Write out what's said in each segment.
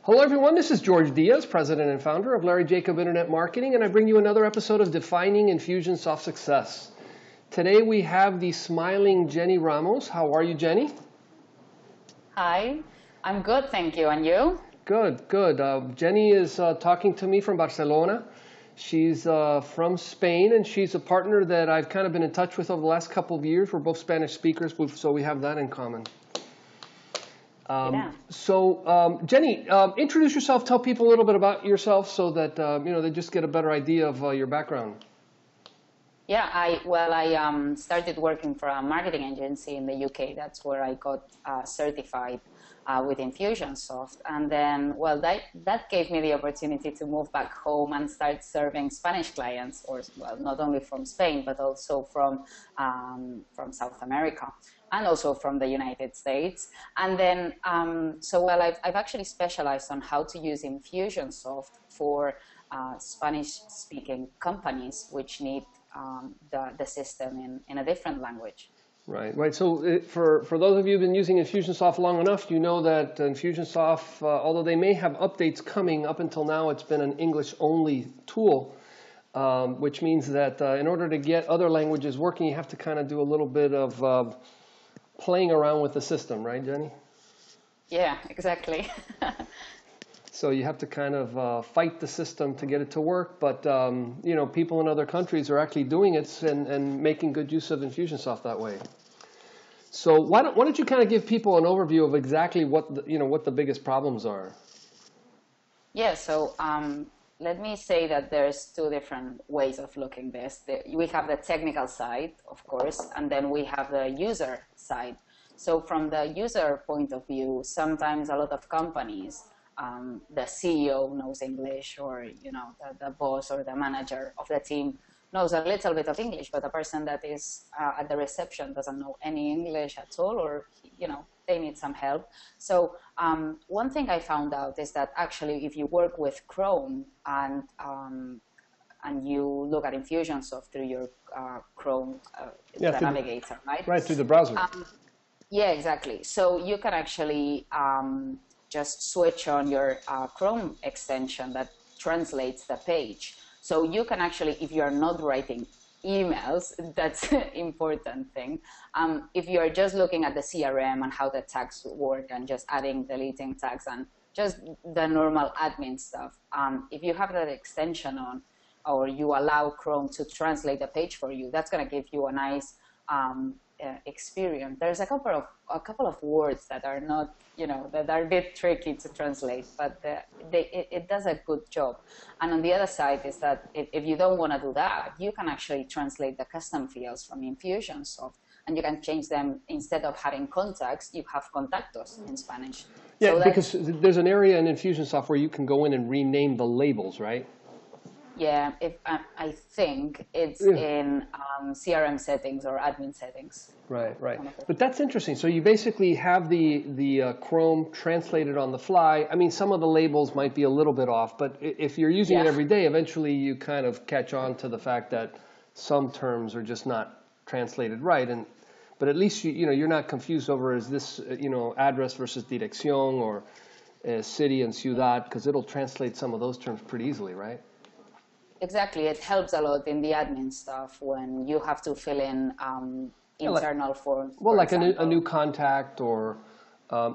Hello everyone, this is Jorge Diaz, President and Founder of Larry Jacob Internet Marketing, and I bring you another episode of Defining Infusionsoft Success. Today we have the smiling Geni Ramos. How are you, Geni? Hi, I'm good, thank you. And you? Good, good. Geni is talking to me from Barcelona. She's from Spain, and she's a partner that I've kind of been in touch with over the last couple of years. We're both Spanish speakers, so we have that in common. Geni, introduce yourself. Tell people a little bit about yourself so that they just get a better idea of your background. Yeah, I started working for a marketing agency in the UK. That's where I got certified with Infusionsoft, and then that gave me the opportunity to move back home and start serving Spanish clients, or not only from Spain but also from South America and also from the United States. And then I've actually specialized on how to use Infusionsoft for Spanish-speaking companies which need the system in a different language. Right. So for those of you who've been using Infusionsoft long enough, you know that Infusionsoft, although they may have updates coming, up until now it's been an English-only tool, which means that in order to get other languages working, you have to kind of do a little bit of playing around with the system, right, Geni? Yeah, exactly. So you have to kind of fight the system to get it to work, but people in other countries are actually doing it and making good use of Infusionsoft that way. So why don't you kind of give people an overview of exactly what the biggest problems are? Yeah. So let me say that there's two different ways of looking at this. We have the technical side, of course, and then we have the user side. So from the user point of view, sometimes a lot of companies, the CEO knows English, or the boss or the manager of the team knows a little bit of English, but the person that is at the reception doesn't know any English at all, or they need some help. So one thing I found out is that actually if you work with Chrome and you look at Infusionsoft through your Chrome the navigator, right? Right, through the browser. Yeah, exactly. So you can actually just switch on your Chrome extension that translates the page. So you can actually, if you're not writing emails, that's an important thing. If you're just looking at the CRM and how the tags work and just adding, deleting tags and just the normal admin stuff, if you have that extension on, or you allow Chrome to translate the page for you, that's going to give you a nice experience. There's a couple of words that are not, that are a bit tricky to translate, but it does a good job. And on the other side is that if you don't want to do that, you can actually translate the custom fields from Infusionsoft, and you can change them. Instead of having contacts, you have contactos in Spanish. Yeah, so because there's an area in Infusionsoft where you can go in and rename the labels, right? Yeah, I think it's in CRM settings or admin settings. Right. But that's interesting. So you basically have the Chrome translated on the fly. I mean, some of the labels might be a little bit off, but if you're using it every day, eventually you kind of catch on to the fact that some terms are just not translated right. But at least you're not confused over, is this address versus dirección, or city and ciudad, because it'll translate some of those terms pretty easily, right? Exactly. It helps a lot in the admin stuff when you have to fill in internal forms. Well, like a new contact, or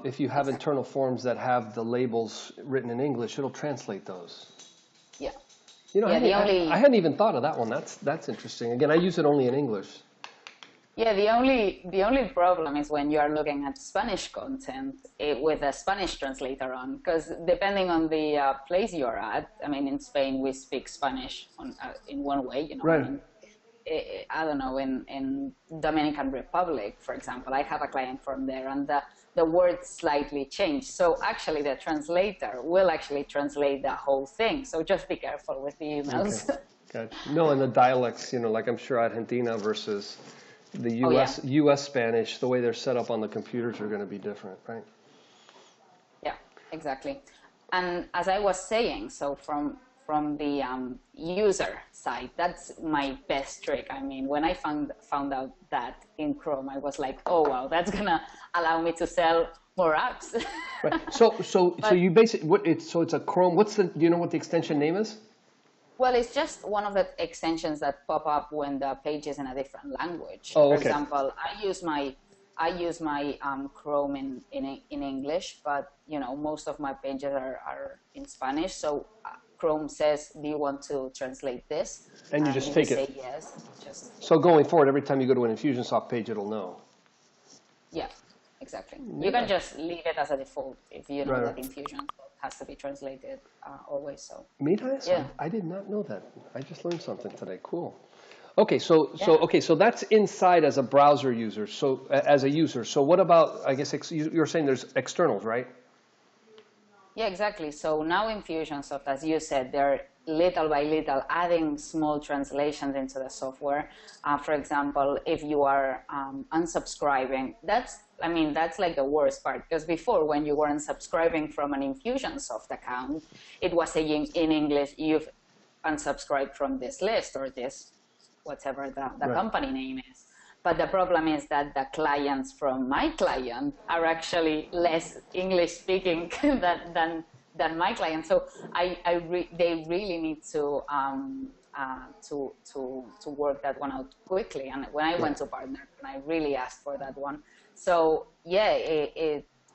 if you have internal forms that have the labels written in English, it'll translate those. Yeah. I hadn't even thought of that one. That's interesting. Again, I use it only in English. Yeah, the only problem is when you are looking at Spanish content with a Spanish translator on, because depending on the place you're at, I mean, in Spain we speak Spanish in one way, Right. I don't know, in Dominican Republic, for example, I have a client from there, and the words slightly change. So actually the translator will actually translate the whole thing. So just be careful with the emails. Okay. Gotcha. No, and the dialects, like I'm sure Argentina versus the U.S. Spanish, the way they're set up on the computers are going to be different, right? Yeah, exactly. And as I was saying, so from the user side, that's my best trick. I mean, when I found out that in Chrome, I was like, oh wow, that's gonna allow me to sell more apps. Right. So you basically so it's a Chrome. Do you know what the extension name is? Well, it's just one of the extensions that pop up when the page is in a different language. Oh, okay. For example, I use my Chrome in English, but most of my pages are in Spanish. So Chrome says, "Do you want to translate this?" And you just take it. Say yes. So going forward, every time you go to an Infusionsoft page, it'll know. Yeah, exactly. Yeah. You can just leave it as a default if you know that Infusionsoft has to be translated always. So. Yeah. I did not know that. I just learned something today. Cool. Okay, so that's inside as a browser user. So as a user. So what about? I guess you're saying there's externals, right? Yeah, exactly. So now Infusionsoft, as you said, they're little by little adding small translations into the software. For example, if you are unsubscribing, that's like the worst part, because before, when you were unsubscribing from an Infusionsoft account, it was saying in English, you've unsubscribed from this list or this, whatever the company name is. But the problem is that the clients from my client are actually less English speaking than my client. So they really need to work that one out quickly. And when I went to partner, I really asked for that one. So yeah,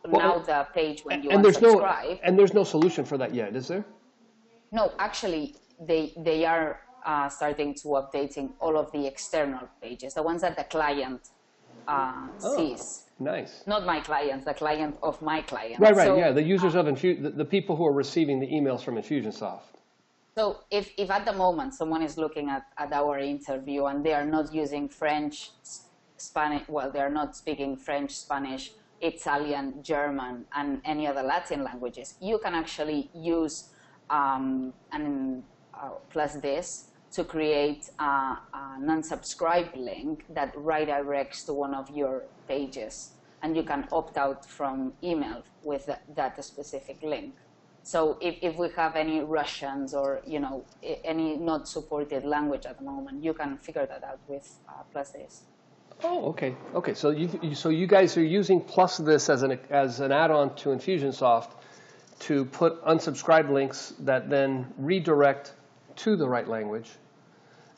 now the page when you unsubscribe. And there's no solution for that yet, is there? No, actually, they are starting to updating all of the external pages, the ones that the client sees. Nice. Not my clients, the client of my client. Right, so, yeah, the users of the people who are receiving the emails from Infusionsoft. So if at the moment someone is looking at our interview and they are not using French, Spanish, well, they are not speaking French, Spanish, Italian, German, and any other Latin languages, you can actually use plus this to create an unsubscribe link that redirects to one of your pages, and you can opt out from email with that specific link. So if we have any Russians or any not supported language at the moment, you can figure that out with plus this. Oh, okay. Okay, so you guys are using plus this as an add-on to Infusionsoft to put unsubscribe links that then redirect to the right language,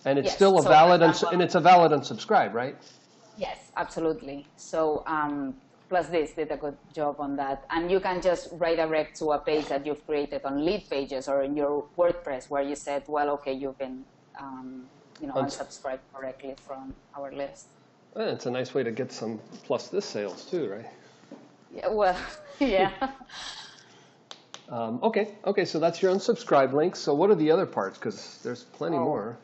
and it's still a valid and it's a valid unsubscribe, right? Yes, absolutely. So plus this did a good job on that, and you can just redirect to a page that you've created on lead pages or in your WordPress where you said, well, okay, you've been unsubscribed correctly from our list. Well, it's a nice way to get some plus this sales too, right? Yeah. Well, yeah. Okay, so that's your unsubscribe link. So what are the other parts? Because there's plenty more.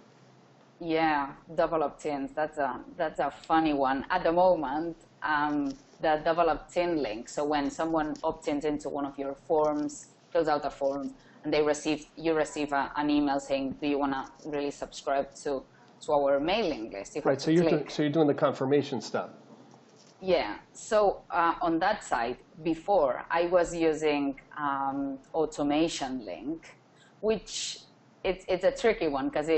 Yeah, double opt-ins. That's a funny one. At the moment, the double opt-in link. So when someone opts into one of your forms, fills out a form, and you receive an email saying, "Do you want to really subscribe to our mailing list?" Right. So you're doing the confirmation step. Yeah. So on that side, before I was using automation link, which it's a tricky one because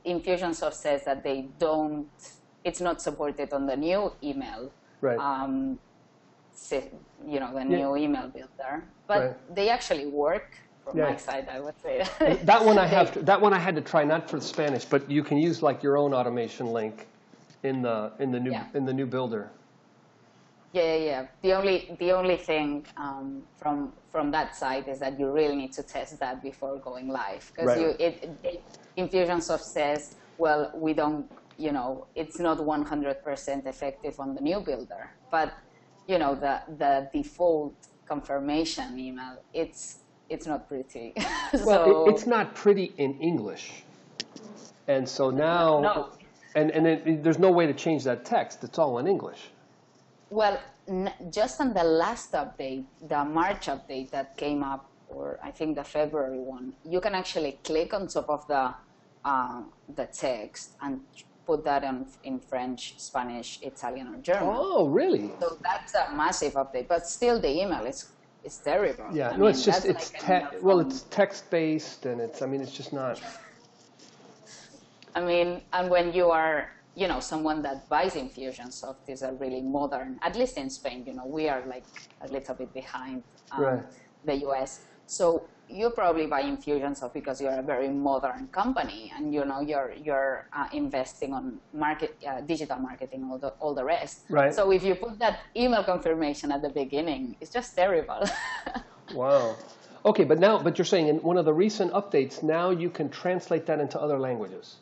Infusionsoft says that it's not supported on the new email. Right. The new email builder, but they actually work. From my side, I would say that one I had to try, not for Spanish, but you can use like your own automation link in the new builder. Yeah. The only thing from that side is that you really need to test that before going live, because Infusionsoft says, well, we don't, it's not 100% effective on the new builder, but the default confirmation email, it's not pretty. Well, it's not pretty in English, and so now, and there's no way to change that text. It's all in English. Well, just on the last update, the March update that came up, or I think the February one, you can actually click on top of the text and put that in French, Spanish, Italian, or German. Oh, really? So that's a massive update, but still the email is terrible. Yeah, it's just it's text-based, and it's just not. And when you are someone that buys Infusionsoft is a really modern, at least in Spain, we are like a little bit behind Right. the US. So you probably buy Infusionsoft because you're a very modern company, and you're investing on digital marketing, all the rest. Right. So if you put that email confirmation at the beginning, it's just terrible. Wow. Okay, but you're saying in one of the recent updates, now you can translate that into other languages.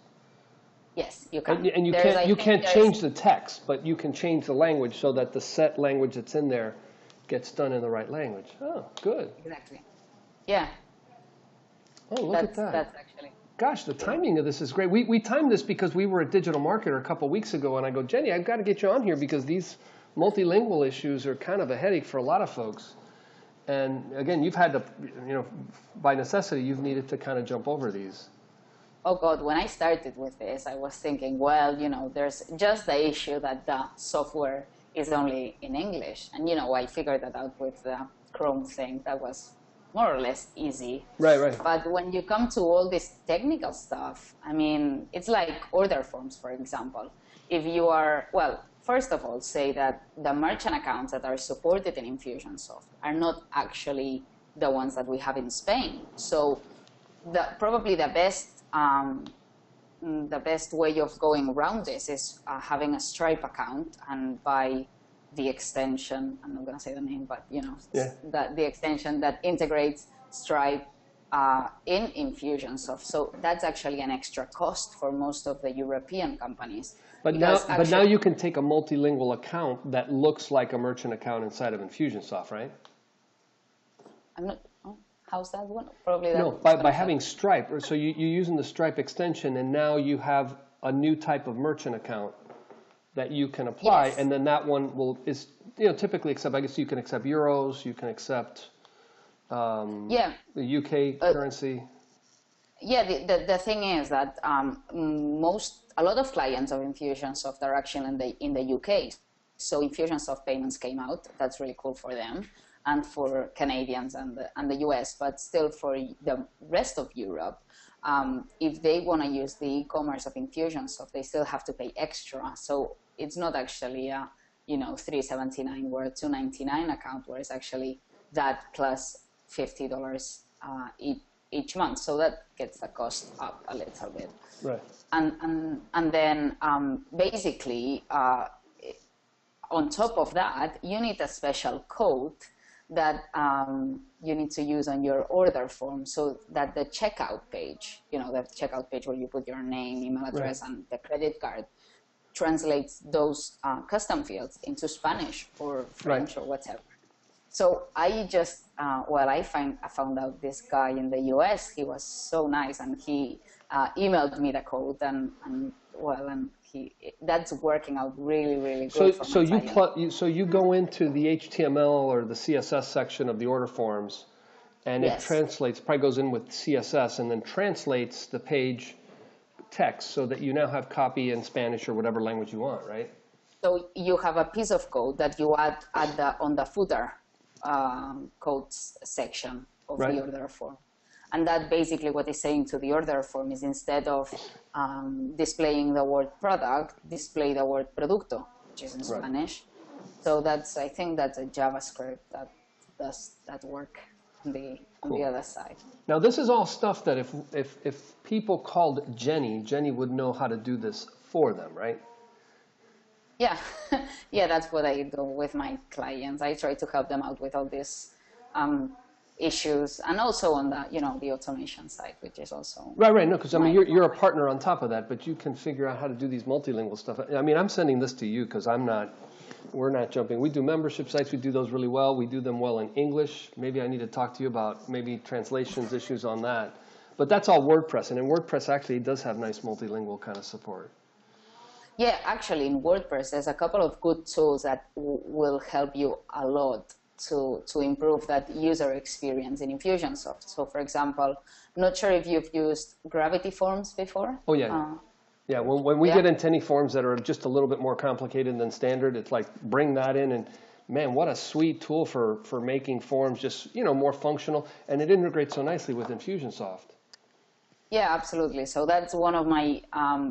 Yes, you can. And you can't change the text, but you can change the language so that the set language that's in there gets done in the right language. Oh, good. Exactly. Yeah. Oh, look at that. That's actually. Gosh, the timing of this is great. We timed this because we were at Digital Marketer a couple weeks ago, and I go, Geni, I've got to get you on here because these multilingual issues are kind of a headache for a lot of folks. And again, you've had to, by necessity, you've needed to kind of jump over these. Oh God, when I started with this, I was thinking, well, there's just the issue that the software is only in English. And, I figured that out with the Chrome thing. That was more or less easy. Right. But when you come to all this technical stuff, I mean, it's like order forms, for example. If you are, first of all, say that the merchant accounts that are supported in Infusionsoft are not actually the ones that we have in Spain. So probably the best way of going around this is having a Stripe account and buy the extension. I'm not going to say the name, but the extension that integrates Stripe in Infusionsoft. So that's actually an extra cost for most of the European companies. But now you can take a multilingual account that looks like a merchant account inside of Infusionsoft, right? I'm not. How's that one? Probably that. No, by having Stripe. So you're using the Stripe extension, and now you have a new type of merchant account that you can apply, yes. And then that one is typically accept. I guess you can accept euros, you can accept the UK currency. Yeah, the thing is that a lot of clients of Infusionsoft are actually in the UK. So Infusionsoft payments came out. That's really cool for them and for Canadians and the US. But still, for the rest of Europe, if they want to use the e-commerce of Infusionsoft, they still have to pay extra. So it's not actually a $379 or a $299 account, where it's actually that plus $50 each month. So that gets the cost up a little bit. Right. And then basically on top of that, you need a special code that you need to use on your order form, so that the checkout page, the checkout page where you put your name, email address, right, and the credit card, translates those custom fields into Spanish or French, right, or whatever. So I just, I found out this guy in the US. He was so nice, and he emailed me the code, and that's working out really, really good. So you go into the HTML or the CSS section of the order forms, and yes, it translates, probably goes in with CSS, and then translates the page text so that you now have copy in Spanish or whatever language you want, right? So you have a piece of code that you add on the footer codes section of the order form. And that basically what it's saying to the order form is, instead of displaying the word product, display the word producto, which is in Spanish. So I think that's a JavaScript that does that work on the other side. Now this is all stuff that if people called Geni would know how to do this for them, right? Yeah, yeah, that's what I do with my clients. I try to help them out with all these issues, and also on the the automation side, which is also right. No, because I mean you're a partner on top of that, but you can figure out how to do these multilingual stuff. I mean, I'm sending this to you because we're not jumping. We do membership sites. We do those really well. We do them well in English. Maybe I need to talk to you about maybe translations issues on that. But that's all WordPress, and in WordPress actually it does have nice multilingual kind of support. Yeah, actually in WordPress there's a couple of good tools that will help you a lot to improve that user experience in Infusionsoft. So for example, I'm not sure if you've used Gravity Forms before. Oh yeah. Yeah, when we get into any forms that are just a little bit more complicated than standard, it's like bring that in, and man, what a sweet tool for making forms just more functional, and it integrates so nicely with Infusionsoft. Yeah, absolutely. So that's one of my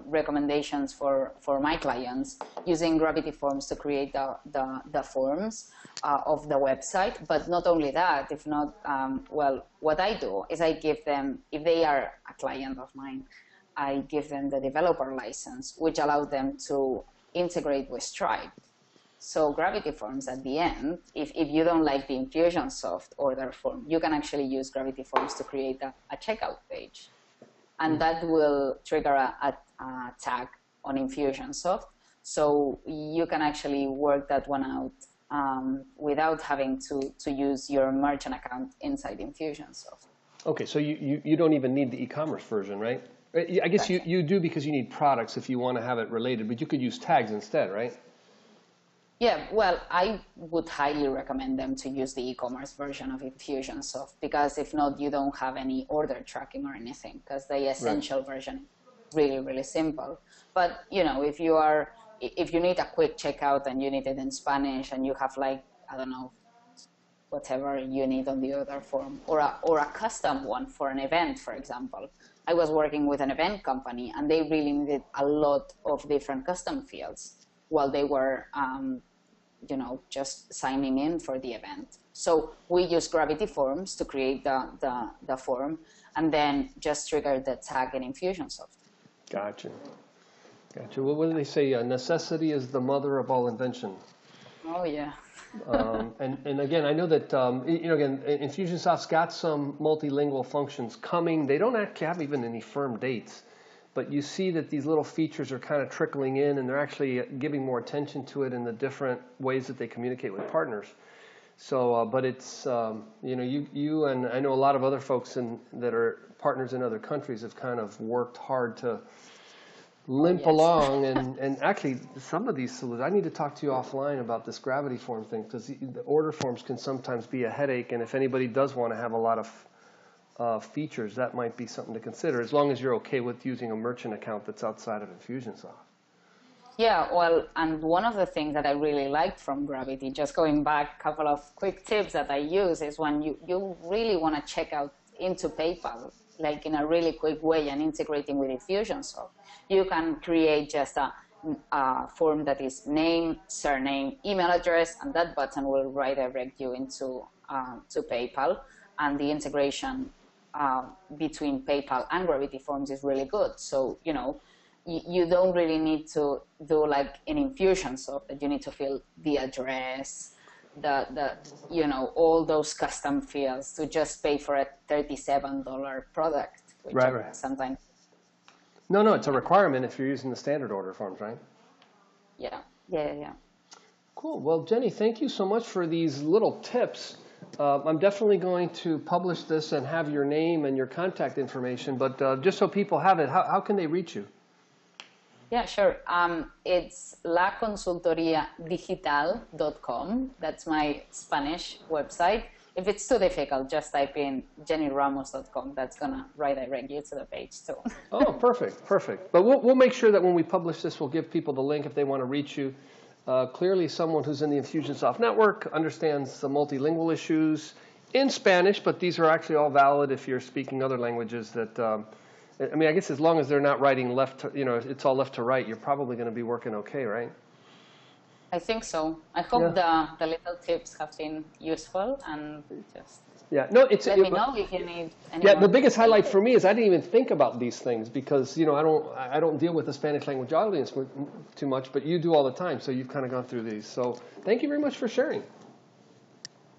recommendations for my clients, using Gravity Forms to create the forms of the website. But not only that, if not, well, what I do is I give them, if they are a client of mine, I give them the developer license, which allows them to integrate with Stripe. So Gravity Forms at the end, if you don't like the Infusionsoft order form, you can actually use Gravity Forms to create a checkout page. And that will trigger a tag on Infusionsoft. So you can actually work that one out without having to use your merchant account inside Infusionsoft. Okay, so you don't even need the e-commerce version, right? I guess you do, because you need products if you want to have it related, but you could use tags instead, right? Yeah, well, I would highly recommend them to use the e-commerce version of Infusionsoft, because if not, you don't have any order tracking or anything, because the essential version is really, really simple. But, you know, if you need a quick checkout and you need it in Spanish and you have, like, I don't know, whatever you need on the order form, or a custom one for an event, for example. I was working with an event company and they really needed a lot of different custom fields while they were you know, just signing in for the event. So we use Gravity Forms to create the form, and then just trigger the tag in Infusionsoft. Gotcha. Gotcha. Well, what do they say? Necessity is the mother of all invention. Oh, yeah. And again, I know that, you know, again, Infusionsoft's got some multilingual functions coming. They don't actually have even any firm dates. But you see that these little features are kind of trickling in, and they're actually giving more attention to it in the different ways that they communicate with partners. So, but it's, you know, you and I know a lot of other folks that are partners in other countries have kind of worked hard to limp along. And actually, some of these solutions, I need to talk to you offline about this Gravity Form thing, because the order forms can sometimes be a headache. And if anybody does want to have a lot of features, that might be something to consider, as long as you're okay with using a merchant account that's outside of Infusionsoft. Yeah, well, and one of the things that I really liked from Gravity, just going back, a couple of quick tips that I use, is when you really want to check out into PayPal, like in a really quick way, and integrating with Infusionsoft, you can create just a form that is name, surname, email address, and that button will redirect you into to PayPal, and the integration between PayPal and Gravity Forms is really good. So, you know, you don't really need to do like in Infusionsoft that you need to fill the address, you know, all those custom fields to just pay for a $37 product, which right. sometimes. No, it's a requirement if you're using the standard order forms, right? Yeah. Cool. Well, Geni, thank you so much for these little tips. I'm definitely going to publish this and have your name and your contact information, but just so people have it, how can they reach you? Yeah, sure. It's laconsultoriadigital.com. That's my Spanish website. If it's too difficult, just type in geniramos.com. That's going to redirect you to the page too. Oh, perfect. But we'll make sure that when we publish this, we'll give people the link if they want to reach you. Clearly, someone who's in the Infusionsoft network understands the multilingual issues in Spanish, but these are actually all valid if you're speaking other languages. That I mean, I guess as long as they're not writing left to, you know, it's all left to right, you're probably going to be working okay, right? I think so. I hope the little tips have been useful, and just let me know if you need any. Yeah, the biggest highlight for me is I didn't even think about these things, because, you know, I don't deal with the Spanish language audience too much, but you do all the time, so you've kind of gone through these. So thank you very much for sharing.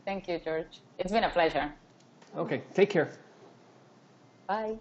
Thank you, George. It's been a pleasure. Okay, take care. Bye.